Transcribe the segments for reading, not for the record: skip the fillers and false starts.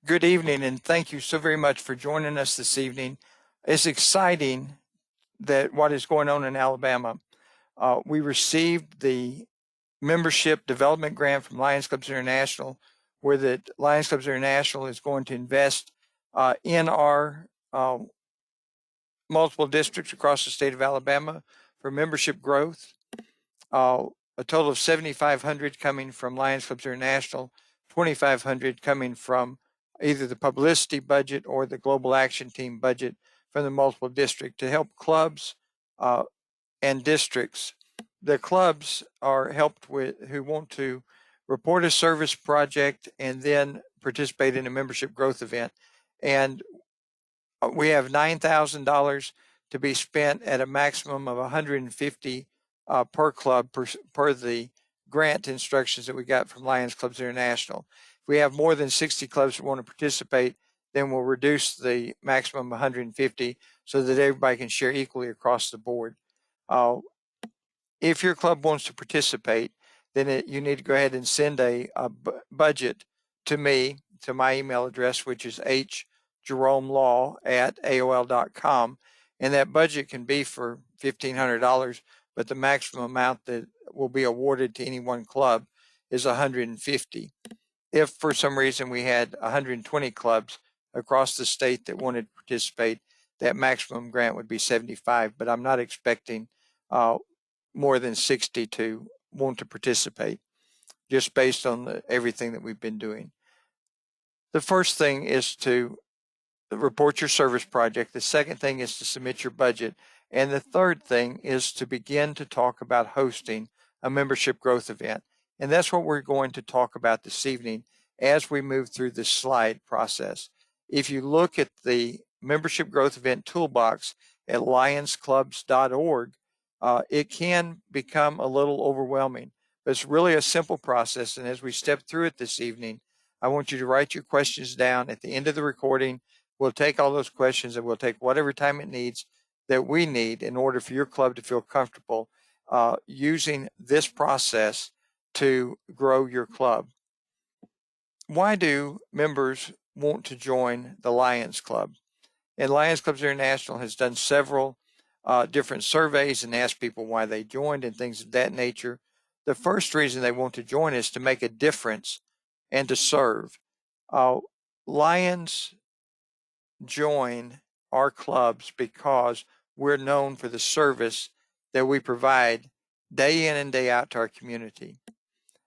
Good evening, and thank you so very much for joining us this evening. It's exciting that what is going on in Alabama. We received the membership development grant from Lions Clubs International, where the Lions Clubs International is going to invest in our multiple districts across the state of Alabama for membership growth. A total of 7,500 coming from Lions Clubs International, 2,500 coming from either the publicity budget or the Global Action Team budget from the multiple district to help clubs and districts. The clubs are helped with who want to report a service project and then participate in a membership growth event. And we have $9,000 to be spent at a maximum of 150 per club per the grant instructions that we got from Lions Clubs International. If we have more than 60 clubs that want to participate, then we'll reduce the maximum 150 so that everybody can share equally across the board. If your club wants to participate, then you need to go ahead and send a budget to me, to my email address, which is hjeromelaw@aol.com. And that budget can be for $1,500, but the maximum amount that will be awarded to any one club is 150. If for some reason we had 120 clubs across the state that wanted to participate, that maximum grant would be 75, but I'm not expecting more than 60 to want to participate, just based on everything that we've been doing. The first thing is to report your service project. The second thing is to submit your budget. And the third thing is to begin to talk about hosting a membership growth event. And that's what we're going to talk about this evening as we move through this slide process. If you look at the membership growth event toolbox at lionsclubs.org, it can become a little overwhelming, but it's really a simple process. And as we step through it this evening, I want you to write your questions down. At the end of the recording, we'll take all those questions and we'll take whatever time it needs that we need in order for your club to feel comfortable using this process to grow your club. Why do members want to join the Lions Club? And Lions Clubs International has done several different surveys and asked people why they joined and things of that nature. The first reason they want to join is to make a difference and to serve. Lions join our clubs because we're known for the service that we provide day in and day out to our community.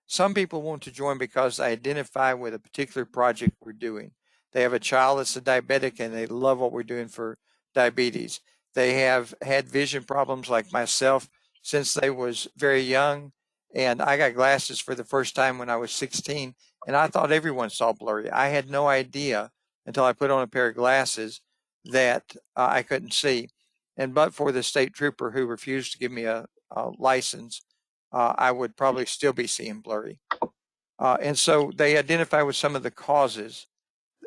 Some people want to join because they identify with a particular project we're doing. They have a child that's a diabetic and they love what we're doing for diabetes. They have had vision problems like myself since they was very young, and I got glasses for the first time when I was 16, and I thought everyone saw blurry. I had no idea until I put on a pair of glasses that I couldn't see. And but for the state trooper who refused to give me a license, I would probably still be seeing blurry. And so they identify with some of the causes.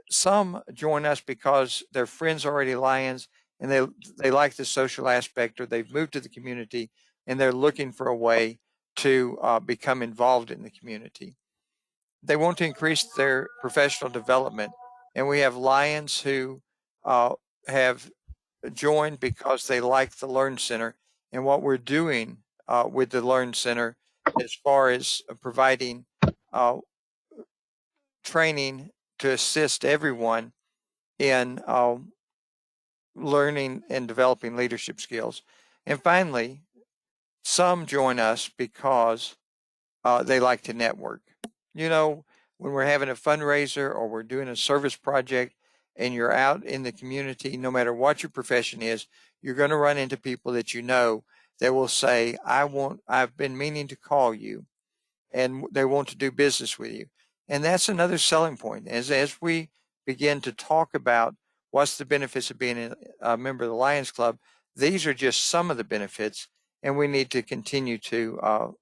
Some join us because their friends are already Lions and they like the social aspect, or they've moved to the community and they're looking for a way to become involved in the community. They want to increase their professional development, and we have Lions who have joined because they like the Learn Center and what we're doing with the Learn Center as far as providing training to assist everyone in learning and developing leadership skills. And finally, some join us because they like to network. You know, when we're having a fundraiser or we're doing a service project and you're out in the community, no matter what your profession is, you're going to run into people that you know that will say, I've been meaning to call you, and they want to do business with you. And that's another selling point. As we begin to talk about what's the benefits of being a member of the Lions Club, these are just some of the benefits, and we need to continue to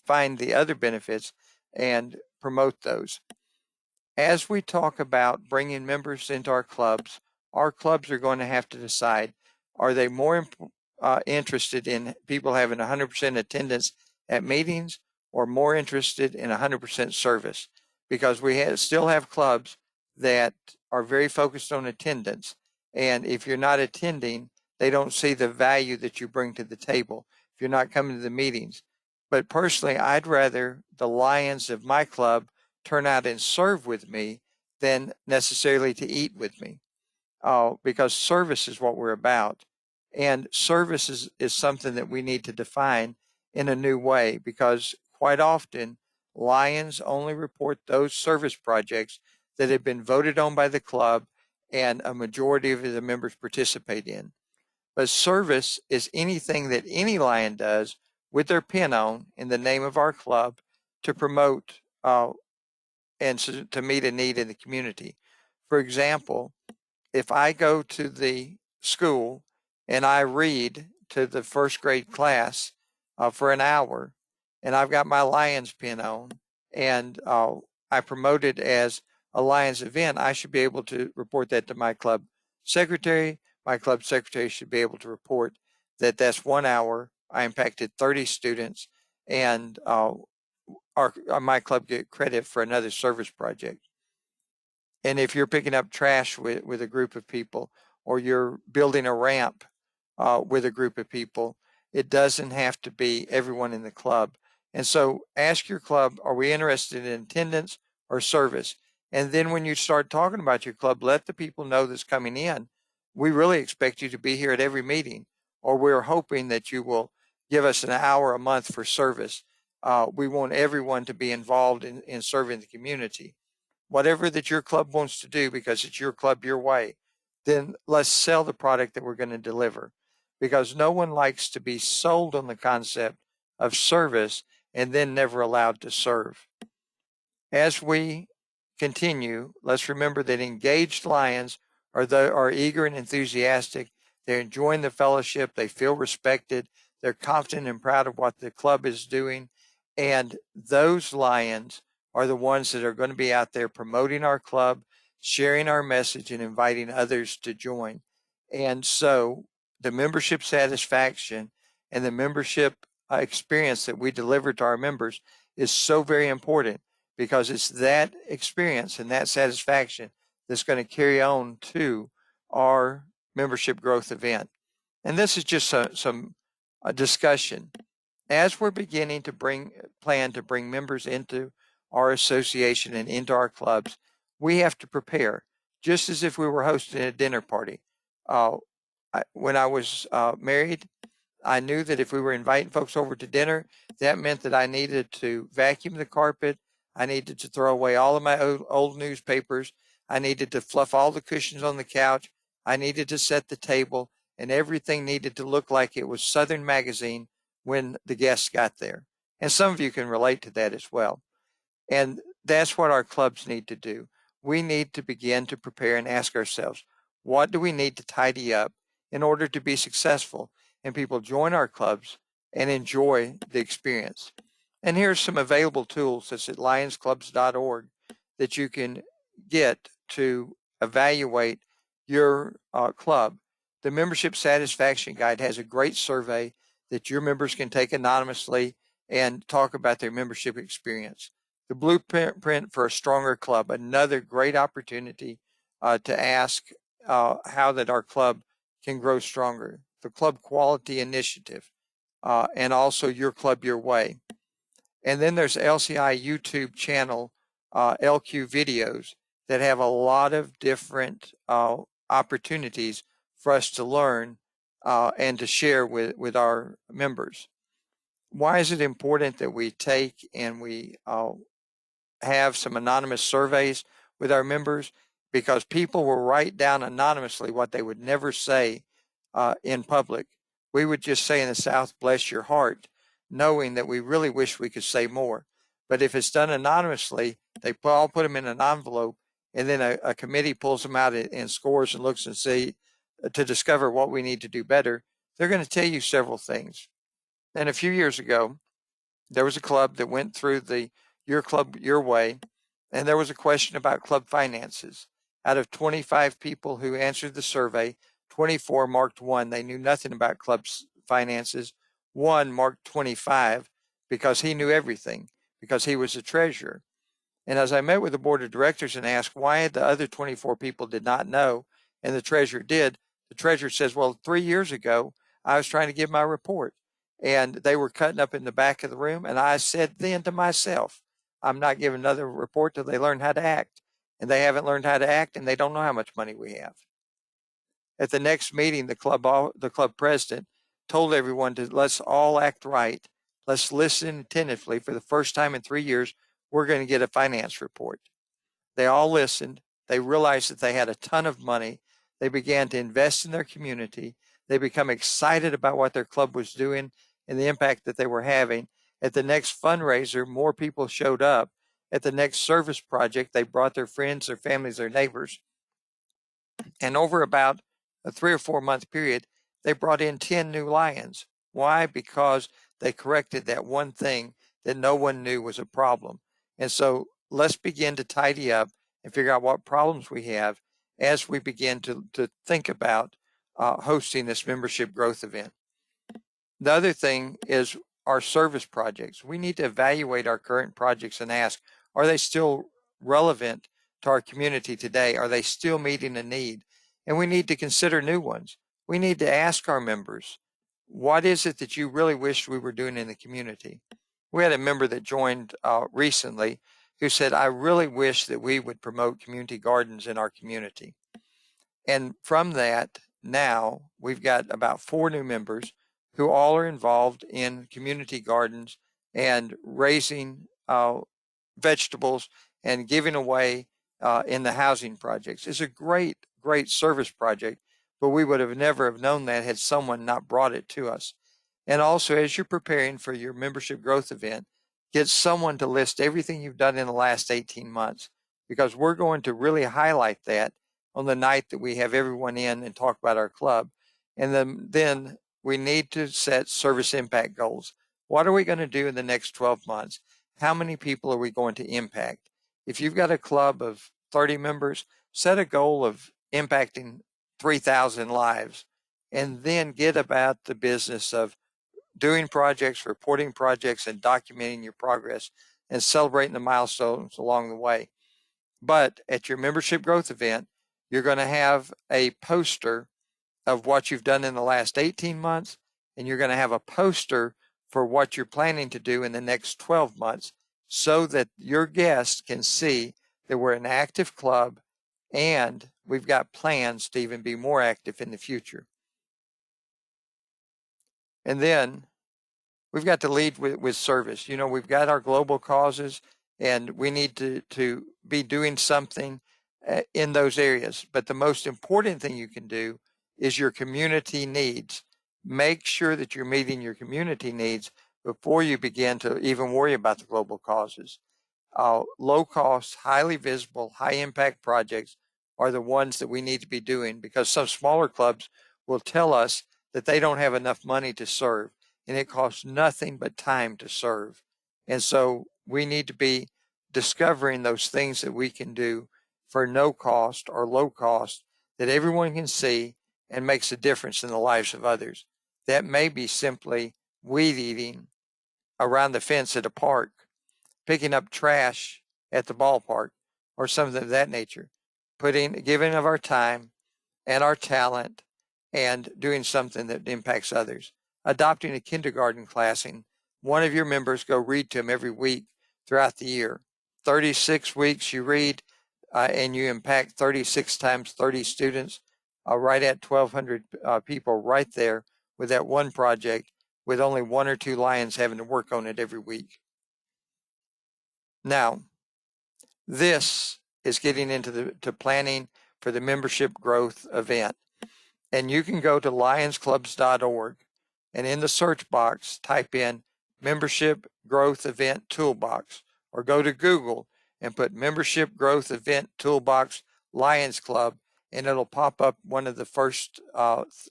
find the other benefits and promote those. As we talk about bringing members into our clubs are going to have to decide, are they more interested in people having 100% attendance at meetings, or more interested in 100% service? Because we still have clubs that are very focused on attendance. And if you're not attending, they don't see the value that you bring to the table if you're not coming to the meetings. But personally, I'd rather the Lions of my club turn out and serve with me than necessarily to eat with me, because service is what we're about. And service is something that we need to define in a new way, because quite often Lions only report those service projects that have been voted on by the club and a majority of the members participate in. But service is anything that any Lion does with their pin on in the name of our club to promote and to meet a need in the community. For example, if I go to the school and I read to the first grade class for an hour, and I've got my Lions pin on, and I promote it as a Lions event, I should be able to report that to my club secretary. My club secretary should be able to report that that's 1 hour. I impacted 30 students, and my club get credit for another service project. And if you're picking up trash with a group of people, or you're building a ramp with a group of people, it doesn't have to be everyone in the club. And so ask your club, are we interested in attendance or service? And then when you start talking about your club, let the people know that's coming in, we really expect you to be here at every meeting, or we're hoping that you will give us an hour a month for service. We want everyone to be involved in serving the community. Whatever that your club wants to do, because it's your club, your way, then let's sell the product that we're going to deliver, because no one likes to be sold on the concept of service and then never allowed to serve. As we continue, let's remember that engaged Lions are eager and enthusiastic. They're enjoying the fellowship. They feel respected. They're confident and proud of what the club is doing. And those Lions are the ones that are going to be out there promoting our club, sharing our message, and inviting others to join. And so the membership satisfaction and the membership experience that we deliver to our members is so very important, because it's that experience and that satisfaction that's going to carry on to our membership growth event. And this is just some discussion. As we're beginning to plan to bring members into our association and into our clubs, we have to prepare, just as if we were hosting a dinner party. When I was married, I knew that if we were inviting folks over to dinner, that meant that I needed to vacuum the carpet. I needed to throw away all of my old newspapers. I needed to fluff all the cushions on the couch. I needed to set the table, and everything needed to look like it was Southern Magazine when the guests got there. And some of you can relate to that as well. And that's what our clubs need to do. We need to begin to prepare and ask ourselves, what do we need to tidy up in order to be successful? And people join our clubs and enjoy the experience. And here's some available tools that's at lionsclubs.org that you can get to evaluate your club. The Membership Satisfaction Guide has a great survey that your members can take anonymously and talk about their membership experience. The Blueprint for a Stronger Club, another great opportunity to ask how that our club can grow stronger. The Club Quality Initiative, and also Your Club, Your Way. And then there's LCI YouTube channel, LQ videos, that have a lot of different opportunities for us to learn and to share with our members. Why is it important that we take and we have some anonymous surveys with our members? Because people will write down anonymously what they would never say in public. We would just say in the South, bless your heart, knowing that we really wish we could say more. But if it's done anonymously, they all put them in an envelope, and then a committee pulls them out and scores and looks and see to discover what we need to do better. They're going to tell you several things. And a few years ago, there was a club that went through the Your Club, Your Way, and there was a question about club finances. Out of 25 people who answered the survey, 24 marked 1. They knew nothing about club finances. 1 marked 25 because he knew everything, because he was a treasurer. And as I met with the board of directors and asked why the other 24 people did not know and the treasurer did, the treasurer says, well, 3 years ago, I was trying to give my report and they were cutting up in the back of the room. And I said then to myself, I'm not giving another report till they learn how to act. And they haven't learned how to act and they don't know how much money we have. At the next meeting, the club president told everyone to let's all act right. Let's listen attentively. For the first time in 3 years, we're going to get a finance report. They all listened. They realized that they had a ton of money. They began to invest in their community. They become excited about what their club was doing and the impact that they were having. At the next fundraiser, more people showed up. At the next service project, they brought their friends, their families, their neighbors. And over about a 3 or 4 month period, they brought in 10 new Lions. Why? Because they corrected that one thing that no one knew was a problem. And so let's begin to tidy up and figure out what problems we have as we begin to think about hosting this membership growth event. The other thing is our service projects. We need to evaluate our current projects and ask, are they still relevant to our community today? Are they still meeting a need? And we need to consider new ones. We need to ask our members, what is it that you really wished we were doing in the community? We had a member that joined recently who said, I really wish that we would promote community gardens in our community. And from that, now we've got about 4 new members who all are involved in community gardens and raising vegetables and giving away in the housing projects. It's a great, great service project, but we would have never have known that had someone not brought it to us. And also, as you're preparing for your membership growth event, get someone to list everything you've done in the last 18 months, because we're going to really highlight that on the night that we have everyone in and talk about our club. And then we need to set service impact goals. What are we going to do in the next 12 months? How many people are we going to impact? If you've got a club of 30 members, set a goal of impacting 3,000 lives, and then get about the business of doing projects, reporting projects, and documenting your progress and celebrating the milestones along the way. But at your membership growth event, you're going to have a poster of what you've done in the last 18 months, and you're going to have a poster for what you're planning to do in the next 12 months so that your guests can see that we're an active club and we've got plans to even be more active in the future. And then we've got to lead with service. You know, we've got our global causes and we need to be doing something in those areas. But the most important thing you can do is your community needs. Make sure that you're meeting your community needs before you begin to even worry about the global causes. Low cost, highly visible, high impact projects are the ones that we need to be doing, because some smaller clubs will tell us that they don't have enough money to serve, and it costs nothing but time to serve. And so we need to be discovering those things that we can do for no cost or low cost that everyone can see and makes a difference in the lives of others. That may be simply weed eating around the fence at a park, picking up trash at the ballpark, or something of that nature, giving of our time and our talent and doing something that impacts others. Adopting a kindergarten class, and one of your members go read to them every week throughout the year. 36 weeks you read and you impact 36 times 30 students, right at 1,200 people right there with that one project, with only 1 or 2 Lions having to work on it every week. Now, this is getting into planning for the membership growth event. And you can go to lionsclubs.org and in the search box, type in Membership Growth Event Toolbox, or go to Google and put Membership Growth Event Toolbox Lions Club, and it'll pop up one of the first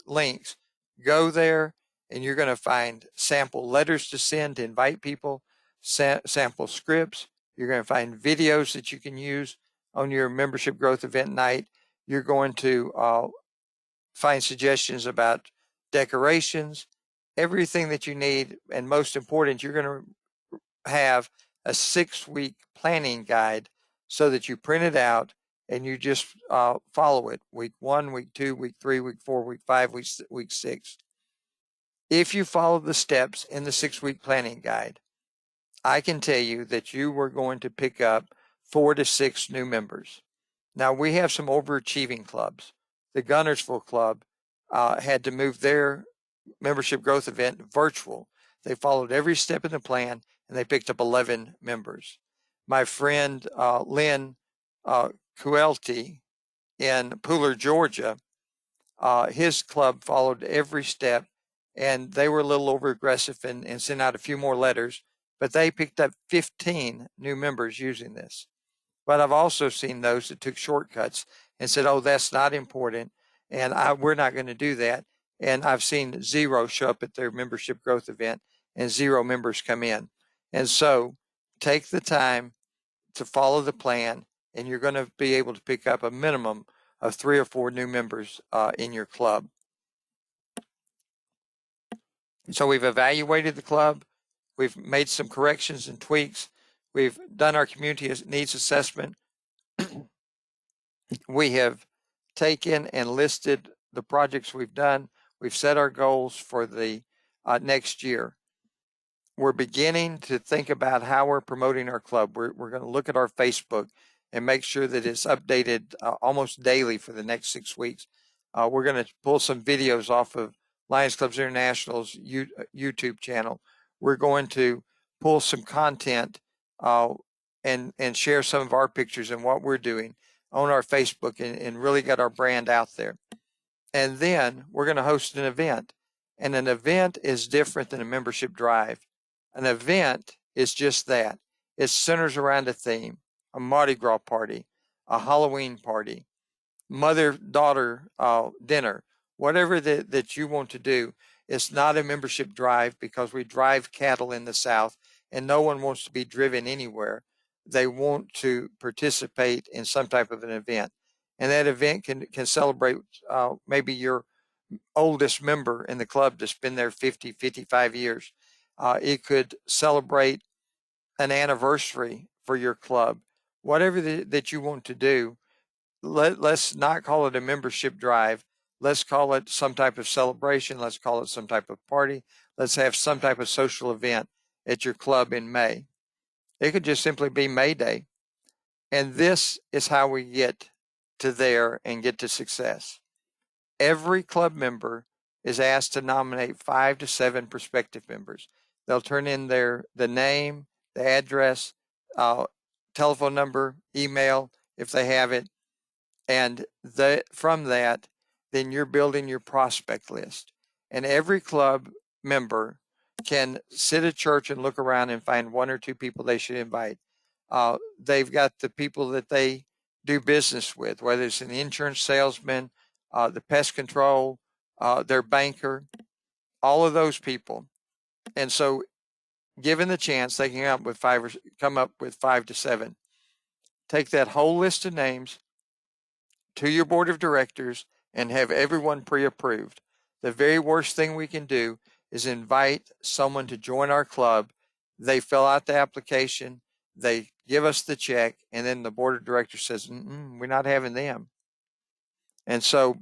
links. Go there and you're going to find sample letters to send to invite people, sample scripts. You're going to find videos that you can use on your membership growth event night. You're going to find suggestions about decorations, everything that you need. And most important, you're going to have a 6-week planning guide so that you print it out and you just follow it. Week 1, week 2, week 3, week 4, week 5, week 6. If you follow the steps in the 6-week planning guide, I can tell you that you were going to pick up 4 to 6 new members. Now, we have some overachieving clubs. The Gunnersville Club had to move their membership growth event virtual. They followed every step in the plan, and they picked up 11 members. My friend Lynn Cuelty in Pooler, Georgia, his club followed every step, and they were a little over aggressive and sent out a few more letters, but they picked up 15 new members using this. But I've also seen those that took shortcuts and said, oh, that's not important, and we're not going to do that. And I've seen 0 show up at their membership growth event and 0 members come in. And so take the time to follow the plan, and you're going to be able to pick up a minimum of 3 or 4 new members in your club. So we've evaluated the club. We've made some corrections and tweaks. We've done our community needs assessment. We have taken and listed the projects we've done. We've set our goals for the next year. We're beginning to think about how we're promoting our club. We're going to look at our Facebook and make sure that it's updated almost daily for the next 6 weeks. We're going to pull some videos off of Lions Clubs International's YouTube channel. We're going to pull some content and share some of our pictures and what we're doing on our Facebook and really get our brand out there. And then we're going to host an event. And an event is different than a membership drive. An event is just that. It centers around a theme, a Mardi Gras party, a Halloween party, mother-daughter dinner, whatever that you want to do. It's not a membership drive because we drive cattle in the South and no one wants to be driven anywhere. They want to participate in some type of an event. And that event can celebrate maybe your oldest member in the club that's been there 50, 55 years. It could celebrate an anniversary for your club. Whatever that you want to do, let's not call it a membership drive. Let's call it some type of celebration. Let's call it some type of party. Let's have some type of social event at your club in May. It could just simply be May Day. And this is how we get to there and get to success. Every club member is asked to nominate 5 to 7 prospective members. They'll turn in the name, the address, telephone number, email, if they have it. And from that, then you're building your prospect list. And every club member can sit at church and look around and find 1 or 2 people they should invite. They've got the people that they do business with, whether it's an insurance salesman, the pest control, their banker, all of those people. And so given the chance, they can come up with 5 to 7. Take that whole list of names to your board of directors and have everyone pre-approved. The very worst thing we can do is invite someone to join our club. They fill out the application, they give us the check, and then the board of directors says, we're not having them. And so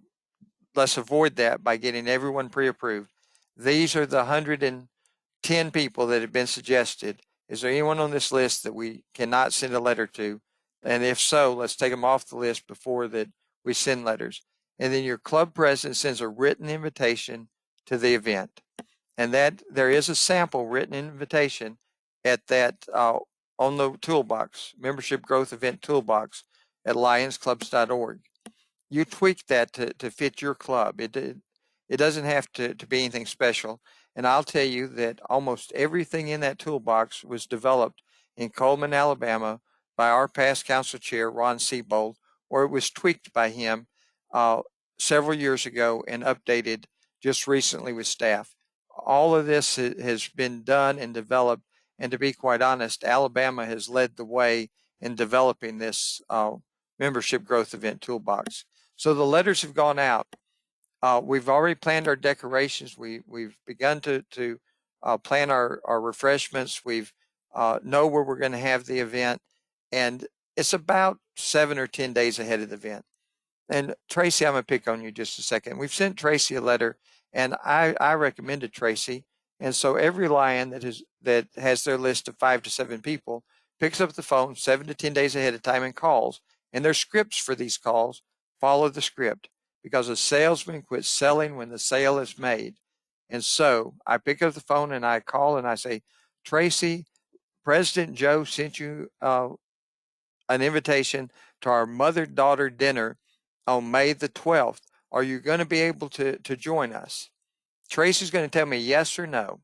let's avoid that by getting everyone pre-approved. These are the 110 people that have been suggested. Is there anyone on this list that we cannot send a letter to? And if so, let's take them off the list before that we send letters. And then your club president sends a written invitation to the event. And that there is a sample written invitation at that on the toolbox, membership growth event toolbox at lionsclubs.org. You tweak that to fit your club. It doesn't have to be anything special. And I'll tell you that almost everything in that toolbox was developed in Coleman, Alabama by our past council chair, Ron Seabold, or it was tweaked by him several years ago and updated just recently with staff. All of this has been done and developed. And to be quite honest, Alabama has led the way in developing this membership growth event toolbox. So the letters have gone out. We've already planned our decorations. We've begun to plan our refreshments. We've know where we're going to have the event. And it's about 7 or 10 days ahead of the event. And Tracy, I'm going to pick on you just a second. We've sent Tracy a letter, and I recommended Tracy. And so every Lion that has their list of 5 to 7 people picks up the phone 7 to 10 days ahead of time and calls. And there's scripts for these calls. Follow the script, because a salesman quits selling when the sale is made. And so I pick up the phone and I call and I say, Tracy, President Joe sent you an invitation to our mother-daughter dinner on May the 12th. Are you going to be able to join us? Tracy's going to tell me yes or no.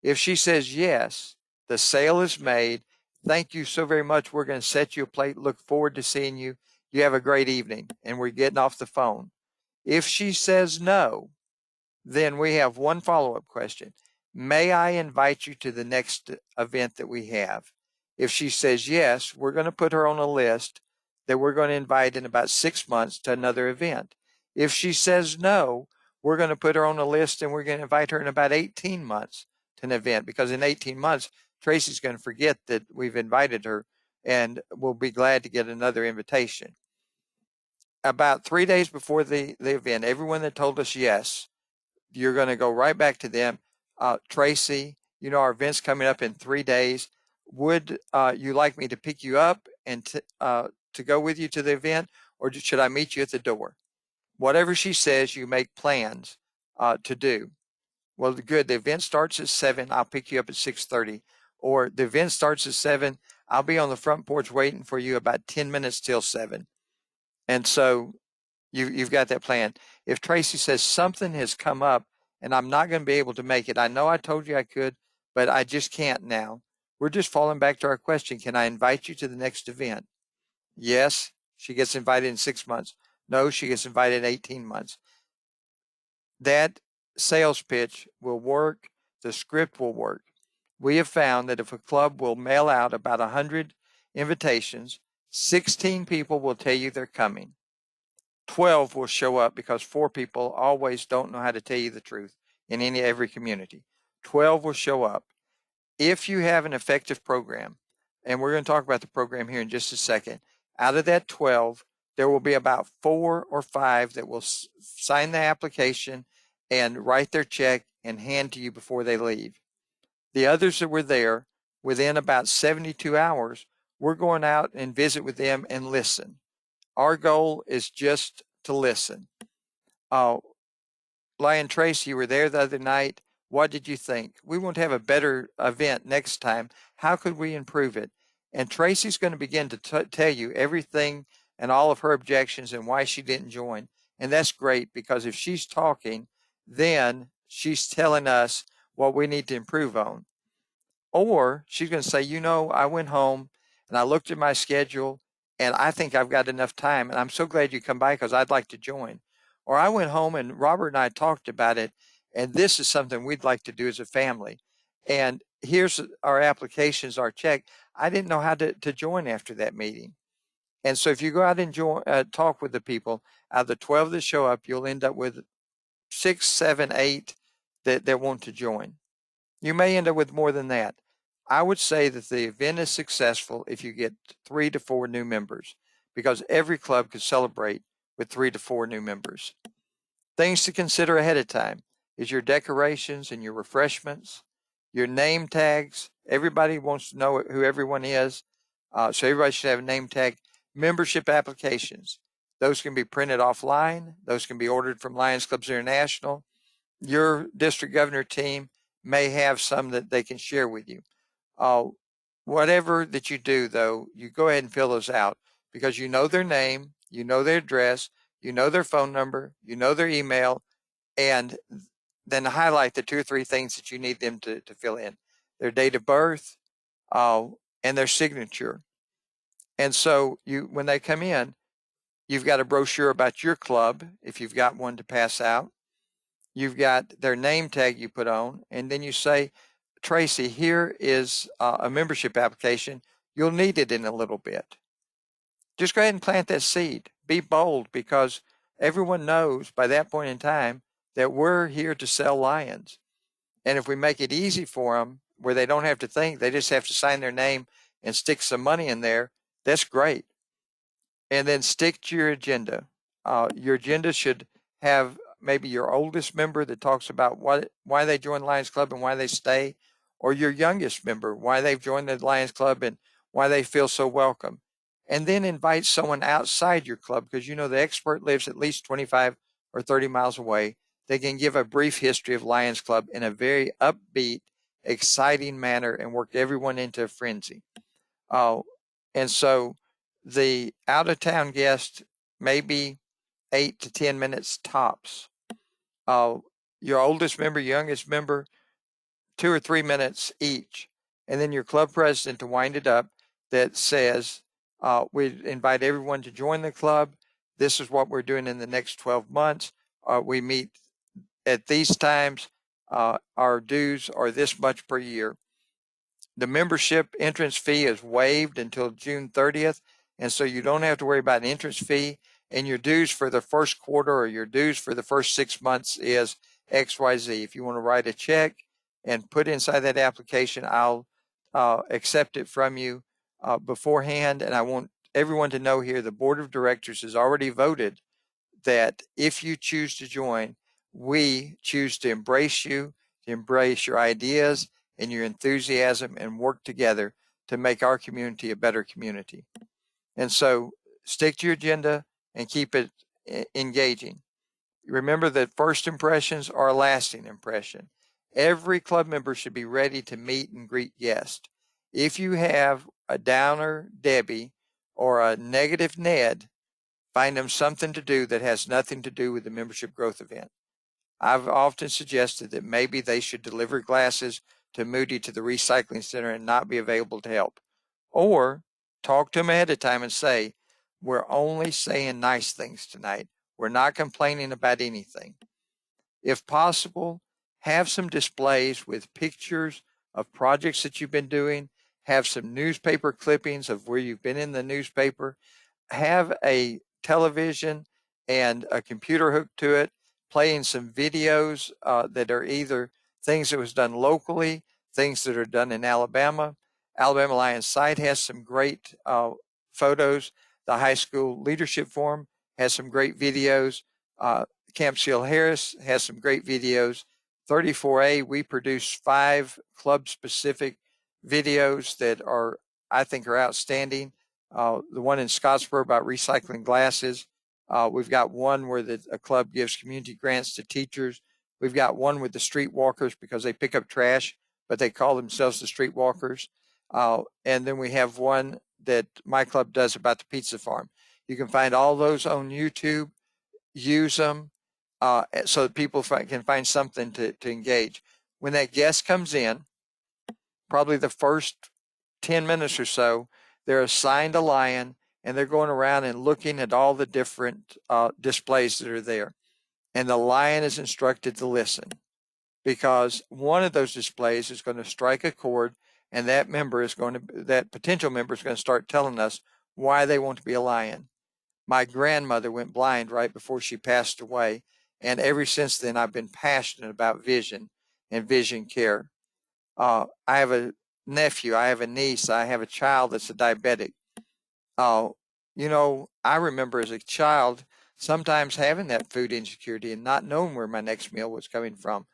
If she says yes, the sale is made. Thank you so very much. We're going to set you a plate. Look forward to seeing you. You have a great evening. And we're getting off the phone. If she says no, then we have one follow-up question. May I invite you to the next event that we have? If she says yes, we're going to put her on a list that we're going to invite in about 6 months to another event. If she says no, we're going to put her on a list and we're going to invite her in about 18 months to an event, because in 18 months, Tracy's going to forget that we've invited her and we'll be glad to get another invitation. About 3 days before the event, everyone that told us yes, you're going to go right back to them. Tracy, you know, our event's coming up in 3 days. Would you like me to pick you up and to go with you to the event, or should I meet you at the door? Whatever she says, you make plans to do. Well, good. The event starts at 7. I'll pick you up at 6:30. Or the event starts at 7. I'll be on the front porch waiting for you about 10 minutes till 7. And so you've got that plan. If Tracy says something has come up and I'm not going to be able to make it, I know I told you I could, but I just can't now. We're just falling back to our question. Can I invite you to the next event? Yes, she gets invited in 6 months. No, she gets invited in 18 months. That sales pitch will work. The script will work. We have found that if a club will mail out about 100 invitations, 16 people will tell you they're coming. 12 will show up, because 4 people always don't know how to tell you the truth in every community. 12 will show up. If you have an effective program, and we're going to talk about the program here in just a second, out of that 12, there will be about 4 or 5 that will sign the application and write their check and hand to you before they leave. The others that were there, within about 72 hours, we're going out and visit with them and listen. Our goal is just to listen. Lion Tracy, you were there the other night. What did you think? We want to have a better event next time. How could we improve it? And Tracy's going to begin to tell you everything and all of her objections and why she didn't join. And that's great, because if she's talking, then she's telling us what we need to improve on. Or she's going to say, you know, I went home and I looked at my schedule and I think I've got enough time, and I'm so glad you come by because I'd like to join. Or I went home and Robert and I talked about it, and this is something we'd like to do as a family. And here's our applications, our check. I didn't know how to join after that meeting. And so if you go out and talk with the people, out of the 12 that show up, you'll end up with 6, 7, 8 that want to join. You may end up with more than that. I would say that the event is successful if you get 3 to 4 new members, because every club could celebrate with 3 to 4 new members. Things to consider ahead of time is your decorations and your refreshments, your name tags. Everybody wants to know who everyone is, so everybody should have a name tag. Membership applications. Those can be printed offline. Those can be ordered from Lions Clubs International. Your district governor team may have some that they can share with you. Whatever that you do, though, you go ahead and fill those out, because you know their name, you know their address, you know their phone number, you know their email, and then highlight the 2 or 3 things that you need them to fill in: their date of birth, and their signature. And so when they come in, you've got a brochure about your club, if you've got one to pass out. You've got their name tag you put on, and then you say, Tracy, here is a membership application. You'll need it in a little bit. Just go ahead and plant that seed. Be bold, because everyone knows by that point in time that we're here to sell lions. And if we make it easy for them, where they don't have to think, they just have to sign their name and stick some money in there, that's great. And then stick to your agenda. Your agenda should have maybe your oldest member that talks about why they joined Lions Club and why they stay, or your youngest member, why they've joined the Lions Club and why they feel so welcome. And then invite someone outside your club, because you know the expert lives at least 25 or 30 miles away. They can give a brief history of Lions Club in a very upbeat, exciting manner and work everyone into a frenzy. And so the out-of-town guest, maybe 8 to 10 minutes tops. Your oldest member, youngest member, 2 or 3 minutes each. And then your club president to wind it up that says, we invite everyone to join the club. This is what we're doing in the next 12 months. We meet at these times. Our dues are this much per year. The membership entrance fee is waived until June 30th. And so you don't have to worry about an entrance fee. And your dues for the first quarter or your dues for the first 6 months is XYZ. If you want to write a check and put inside that application, I'll accept it from you beforehand. And I want everyone to know here, the board of directors has already voted that if you choose to join, we choose to embrace you, to embrace your ideas and your enthusiasm, and work together to make our community a better community. And so stick to your agenda and keep it engaging. Remember that first impressions are a lasting impression. Every club member should be ready to meet and greet guests. If you have a downer Debbie or a negative Ned, find them something to do that has nothing to do with the membership growth event. I've often suggested that maybe they should deliver glasses to Moody to the recycling center and not be available to help. Or talk to them ahead of time and say, we're only saying nice things tonight. We're not complaining about anything. If possible, have some displays with pictures of projects that you've been doing. Have some newspaper clippings of where you've been in the newspaper. Have a television and a computer hooked to it, playing some videos that are either things that was done locally, things that are done in Alabama. Alabama Lions site has some great photos. The high school leadership forum has some great videos. Camp Seal Harris has some great videos. 34A, we produce 5 club specific videos that are, I think, are outstanding. The one in Scottsboro about recycling glasses. We've got one where a club gives community grants to teachers. We've got one with the streetwalkers because they pick up trash, but they call themselves the streetwalkers. And then we have one that my club does about the pizza farm. You can find all those on YouTube. Use them so that people can find something to engage. When that guest comes in, probably the first 10 minutes or so, they're assigned a lion and they're going around and looking at all the different displays that are there. And the lion is instructed to listen, because one of those displays is going to strike a chord, and that potential member is going to start telling us why they want to be a lion. My grandmother went blind right before she passed away, and ever since then I've been passionate about vision and vision care. I have a nephew, I have a niece, I have a child that's a diabetic. I remember as a child sometimes having that food insecurity and not knowing where my next meal was coming from.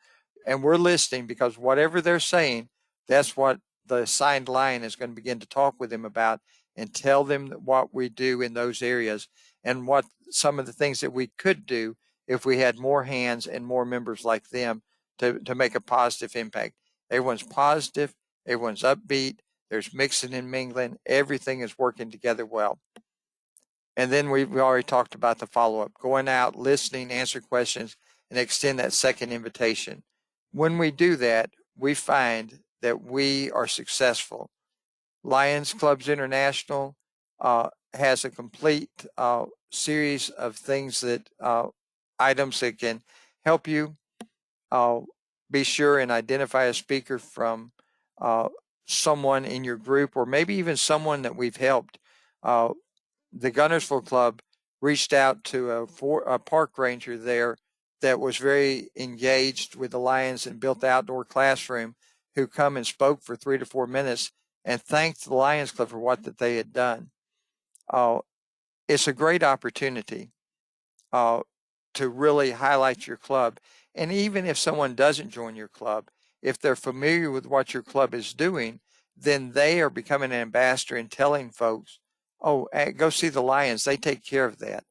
And we're listening, because whatever they're saying, that's what the assigned lion is going to begin to talk with them about and tell them what we do in those areas and what some of the things that we could do if we had more hands and more members like them to make a positive impact. Everyone's positive, everyone's upbeat, there's mixing and mingling, everything is working together well. And then we already talked about the follow-up, going out, listening, answer questions, and extend that second invitation. When we do that, we find that we are successful. Lions Clubs International has a complete series of things items that can help you. Be sure and identify a speaker from someone in your group, or maybe even someone that we've helped. The Guntersville Club reached out to a park ranger there that was very engaged with the Lions and built the outdoor classroom who come and spoke for 3 to 4 minutes and thanked the Lions Club for what that they had done. It's a great opportunity to really highlight your club. And even if someone doesn't join your club, if they're familiar with what your club is doing, then they are becoming an ambassador and telling folks, oh, go see the Lions. They take care of that.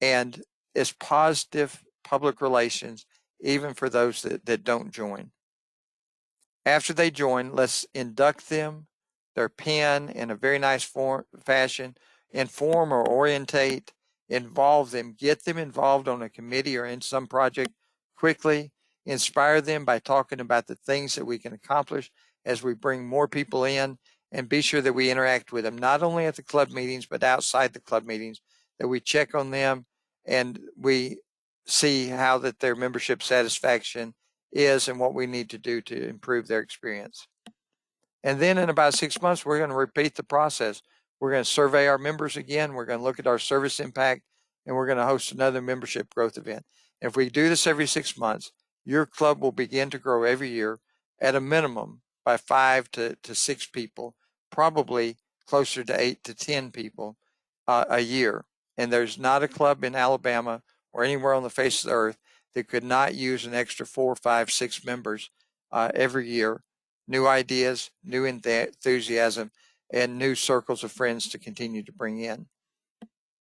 And it's positive public relations, even for those that don't join. After they join, let's induct them, their pen in a very nice fashion, inform or orientate, involve them, get them involved on a committee or in some project quickly, inspire them by talking about the things that we can accomplish as we bring more people in, and be sure that we interact with them, not only at the club meetings, but outside the club meetings, that we check on them and we see how that their membership satisfaction is and what we need to do to improve their experience. And then in about 6 months, we're going to repeat the process. We're going to survey our members again. We're going to look at our service impact, and we're going to host another membership growth event. And if we do this every 6 months, your club will begin to grow every year at a minimum by 5 to 6 people, probably closer to 8 to 10 people a year. And there's not a club in Alabama or anywhere on the face of the earth that could not use an extra 4, 5, 6 members every year. New ideas, new enthusiasm, and new circles of friends to continue to bring in.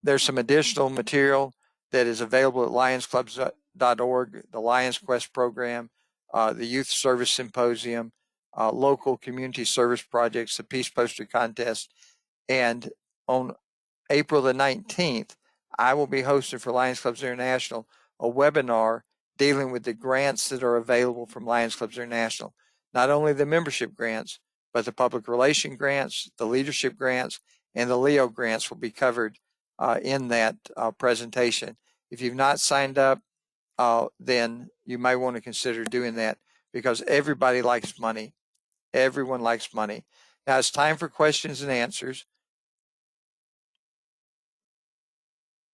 There's some additional material that is available at lionsclubs.org, the Lions Quest program, the Youth Service Symposium, local community service projects, the Peace Poster Contest, and on April the 19th, I will be hosting for Lions Clubs International a webinar dealing with the grants that are available from Lions Clubs International. Not only the membership grants, but the public relation grants, the leadership grants, and the LEO grants will be covered in that presentation. If you've not signed up, then you might want to consider doing that, because everybody likes money. Everyone likes money. Now it's time for questions and answers.